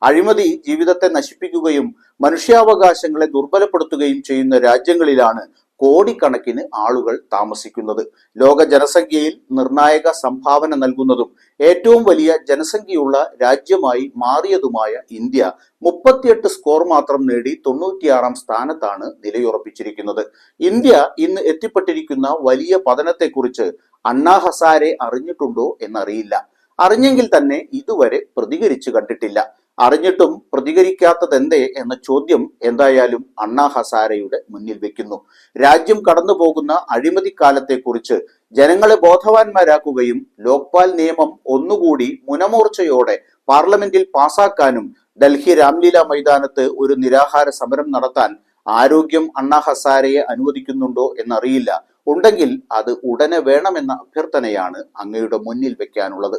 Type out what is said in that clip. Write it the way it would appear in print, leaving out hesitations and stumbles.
അഴിമതി ജീവിതത്തെ നശിപ്പിക്കുകയും മനുഷ്യാവകാശങ്ങളെ ദുർബലപ്പെടുത്തുകയും ചെയ്യുന്ന രാജ്യങ്ങളിലാണ് കോടിക്കണക്കിന് ആളുകൾ താമസിക്കുന്നത്. ലോക ജനസംഖ്യയിൽ നിർണായക സംഭാവന നൽകുന്നതും ഏറ്റവും വലിയ ജനസംഖ്യയുള്ള രാജ്യമായി മാറിയതുമായ ഇന്ത്യ 38 സ്കോർ മാത്രം നേടി 96-ാം സ്ഥാനത്താണ് നിലയുറപ്പിച്ചിരിക്കുന്നത്. ഇന്ത്യ ഇന്ന് എത്തിപ്പെട്ടിരിക്കുന്ന വലിയ പതനത്തെക്കുറിച്ച് അണ്ണാ ഹസാരെ അറിഞ്ഞിട്ടുണ്ടോ എന്നറിയില്ല. അറിഞ്ഞെങ്കിൽ തന്നെ ഇതുവരെ പ്രതികരിച്ചു കണ്ടിട്ടില്ല. അറിഞ്ഞിട്ടും പ്രതികരിക്കാത്തതെന്തേ എന്ന ചോദ്യം എന്തായാലും അണ്ണാ ഹസാരെയുടെ മുന്നിൽ വെക്കുന്നു. രാജ്യം കടന്നു പോകുന്ന അഴിമതിക്കാലത്തെക്കുറിച്ച് ജനങ്ങളെ ബോധവാന്മാരാക്കുകയും ലോക്പാൽ നിയമം ഒന്നുകൂടി മുനമൂർച്ചയോടെ പാർലമെന്റിൽ പാസാക്കാനും ഡൽഹി രാംലീല മൈതാനത്ത് ഒരു നിരാഹാര സമരം നടത്താൻ ആരോഗ്യം അണ്ണാ ഹസാരെയെ അനുവദിക്കുന്നുണ്ടോ എന്നറിയില്ല. ഉണ്ടെങ്കിൽ അത് ഉടനെ വേണമെന്ന അഭ്യർത്ഥനയാണ് അങ്ങയുടെ മുന്നിൽ വെക്കാനുള്ളത്.